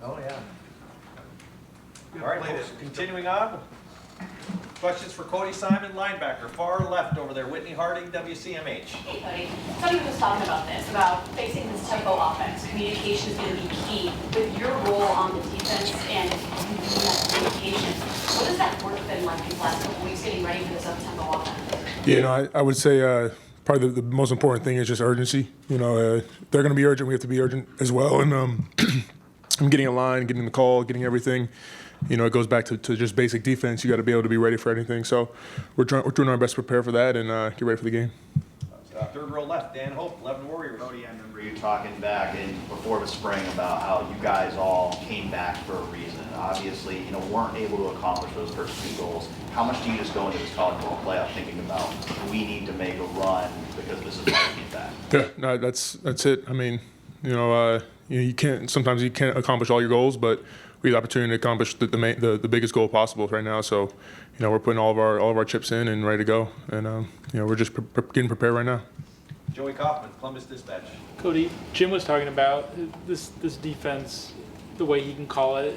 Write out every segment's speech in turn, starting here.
Oh, yeah. All right, folks, continuing on. Questions for Cody Simon, linebacker, far left over there, Whitney Harding, WCMH. Hey, Cody. Somebody was talking about this, about facing this tempo offense. Communication is going to be key. With your role on the defense and that communication, what has that work been like these last couple weeks getting ready for this up-tempo offense? Yeah, I would say probably the most important thing is just urgency. They're going to be urgent. We have to be urgent as well. And I'm getting a line, getting the call, getting everything. It goes back to just basic defense. You got to be able to be ready for anything. So we're doing our best to prepare for that and get ready for the game. Third row left, Dan Hope, 11 Warriors. Cody, I remember you talking back before the spring about how you guys all came back for a reason. Obviously, weren't able to accomplish those first two goals. How much do you just go into this college ball playoff thinking about we need to make a run because this is how we get back? Yeah, no, that's it. I mean, you can't accomplish all your goals, but we have the opportunity to accomplish the biggest goal possible right now. So, we're putting all of our chips in and ready to go, and we're just getting prepared right now. Joey Kaufman, Columbus Dispatch. Cody, Jim was talking about this defense, the way he can call it,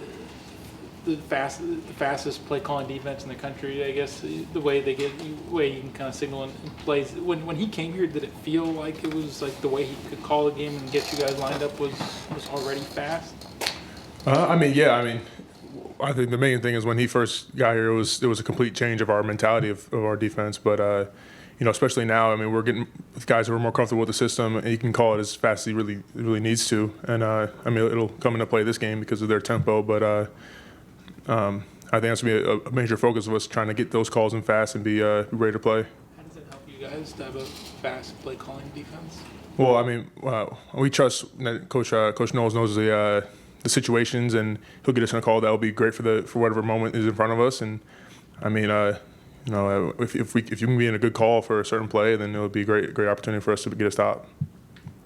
the fastest play calling defense in the country. I guess the way he can kind of signal and plays. When he came here, did it feel like it was like the way he could call a game and get you guys lined up was already fast? I think the main thing is when he first got here, it was a complete change of our mentality of our defense. But especially now, we're getting guys who are more comfortable with the system, and he can call it as fast as he really needs to. And it'll come into play this game because of their tempo. But I think that's gonna be a major focus of us trying to get those calls in fast and be ready to play. How does it help you guys to have a fast play calling defense? Well, we trust that Coach Knowles knows the situations, and he'll get us on a call that will be great for whatever moment is in front of us. And if you can be in a good call for a certain play, then it'll be a great opportunity for us to get a stop.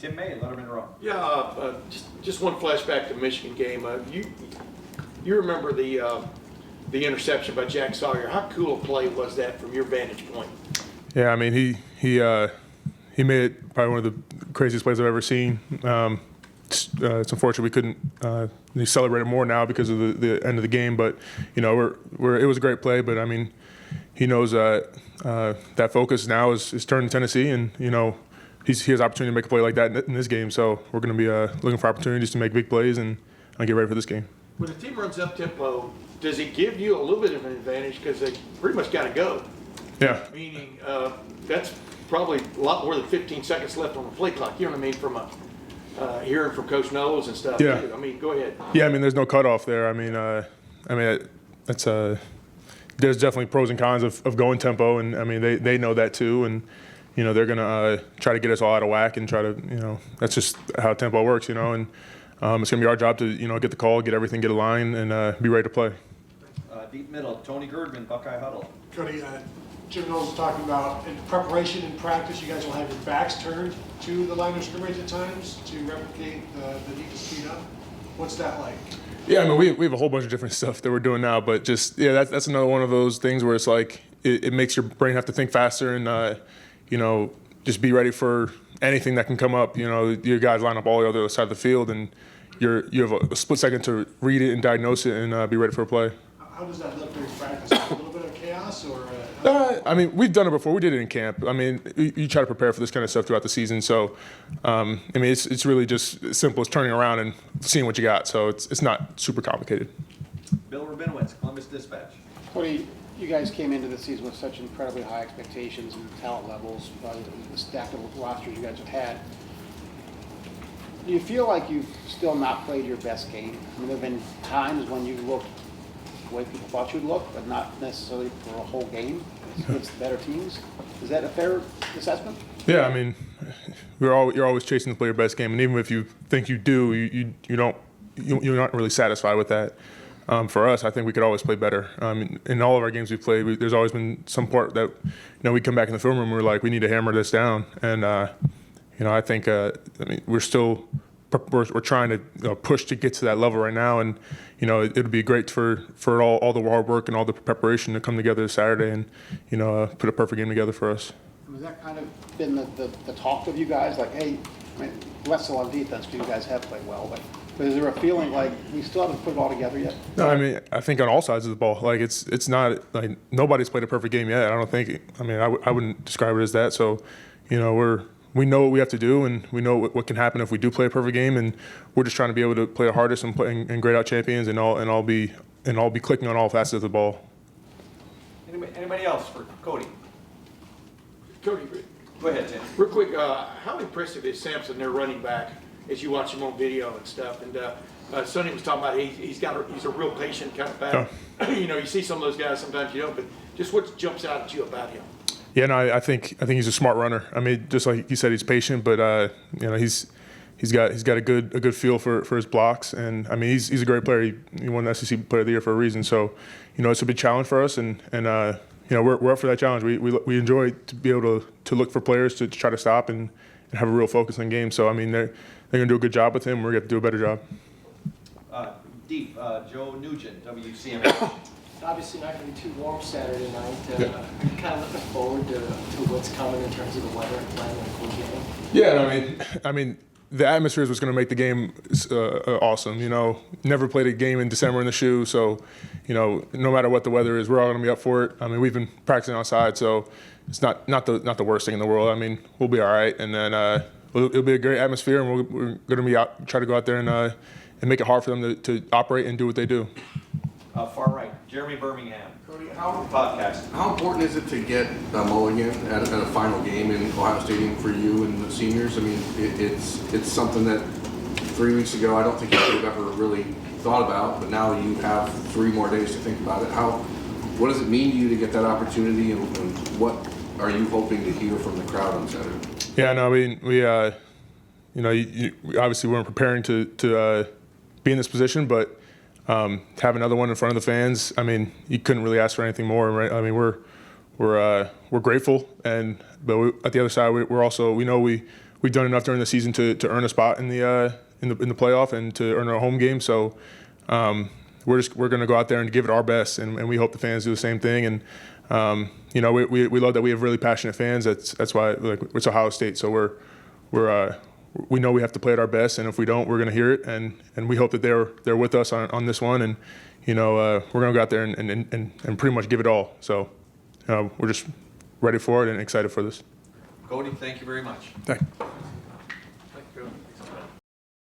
Tim May, Letterman Row. Yeah, just one flashback to the Michigan game. You remember the interception by Jack Sawyer? How cool a play was that from your vantage point? Yeah, he made it probably one of the craziest plays I've ever seen. It's unfortunate we couldn't celebrate it more now because of the end of the game, but it was a great play. But he knows that focus now is turned to Tennessee, and he has opportunity to make a play like that in this game. So we're going to be looking for opportunities to make big plays and get ready for this game. When a team runs up tempo, does it give you a little bit of an advantage because they pretty much got to go? Yeah. Meaning that's probably a lot more than 15 seconds left on the play clock. You know what I mean? From hearing from Coach Knowles and stuff. Yeah. Too. Go ahead. Yeah, there's no cutoff there. That's there's definitely pros and cons of going tempo, and they know that too, and they're gonna try to get us all out of whack and try to that's just how tempo works, and it's gonna be our job to get the call, get everything, get a line, and be ready to play. Deep middle, Tony Girdman, Buckeye Huddle. Cody, Jim Knowles was talking about in preparation and practice, you guys will have your backs turned to the line of scrimmage at times to replicate the need to speed up. What's that like? Yeah, we have a whole bunch of different stuff that we're doing now, but just that's another one of those things where it's like it makes your brain have to think faster and just be ready for anything that can come up. Your guys line up all the other side of the field, and you have a split second to read it and diagnose it and be ready for a play. How does that look during practice? A little bit of chaos, or? We've done it before. We did it in camp. You try to prepare for this kind of stuff throughout the season. So, it's really just as simple as turning around and seeing what you got. So it's not super complicated. Bill Rabinowitz, Columbus Dispatch. Cody, you guys came into the season with such incredibly high expectations and talent levels, the stacked rosters you guys have had. Do you feel like you've still not played your best game? There have been times when you've looked the way people thought you'd look, but not necessarily for a whole game against better teams. Is that a fair assessment? Yeah, you're always chasing to play your best game, and even if you think you do, you're not really satisfied with that. For us, I think we could always play better. In all of our games we've played, there's always been some part that we come back in the film room and we're like, we need to hammer this down, and I think we're still. We're trying to push to get to that level right now, and it'll be great for all the hard work and all the preparation to come together this Saturday and put a perfect game together for us. Has that kind of been the talk of you guys? Like, hey, I mean, less so on defense because you guys have played well, but is there a feeling like we still haven't put it all together yet? No, I mean, I think on all sides of the ball, like it's not like nobody's played a perfect game yet. I don't think. I mean, I wouldn't describe it as that. So, you know, we know what we have to do, and we know what can happen if we do play a perfect game, and we're just trying to be able to play our hardest and play and grade out champions, and all be clicking on all facets of the ball. Anybody else for Cody? Cody, Go ahead, Tim. real quick, how impressive is Sampson, their running back, as you watch him on video and stuff? And Sonny was talking about he's a real patient kind of back. You know, you see some of those guys, sometimes you don't, but just what jumps out at you about him? Yeah, no, I think he's a smart runner. I mean, just like you said, he's patient, but you know, he's got a good feel for his blocks, and I mean, he's a great player. He won the SEC Player of the Year for a reason. So, you know, it's a big challenge for us, and you know, we're up for that challenge. We enjoy to be able to look for players to try to stop and have a real focus on games. So I mean, they're gonna do a good job with him. We're gonna have to do a better job. Deep, Joe Nugent, WCMA. Obviously not going to be too warm Saturday night. Kind of looking forward to what's coming in terms of the weather and playing a cool game. Yeah, I mean, the atmosphere is what's going to make the game awesome. You know, never played a game in December in the shoe, so you know, no matter what the weather is, we're all going to be up for it. I mean, we've been practicing outside, so it's not the worst thing in the world. I mean, we'll be all right, and then it'll be a great atmosphere, and we're going to be try to go out there and make it hard for them to operate and do what they do. Far right, Jeremy Birmingham. Cody, Podcast. how important is it to get a mulligan at a final game in Ohio Stadium for you and the seniors? I mean, it's something that 3 weeks ago I don't think you could have ever really thought about, but now you have 3 more days to think about it. What does it mean to you to get that opportunity, and what are you hoping to hear from the crowd on Saturday? Yeah, no, I mean, we obviously weren't preparing to be in this position, but to have another one in front of the fans, I mean, you couldn't really ask for anything more, right? I mean, we're grateful, but at the other side, we're also, we know we've done enough during the season to earn a spot in the playoff and to earn our home game. So we're going to go out there and give it our best, and we hope the fans do the same thing. And you know, we love that we have really passionate fans. That's why, like, it's Ohio State, so we know we have to play at our best, and if we don't, we're going to hear it, and we hope that they're with us on this one, and you know, we're going to go out there and pretty much give it all. So we're just ready for it and excited for this. Cody, thank you very much. Thank you.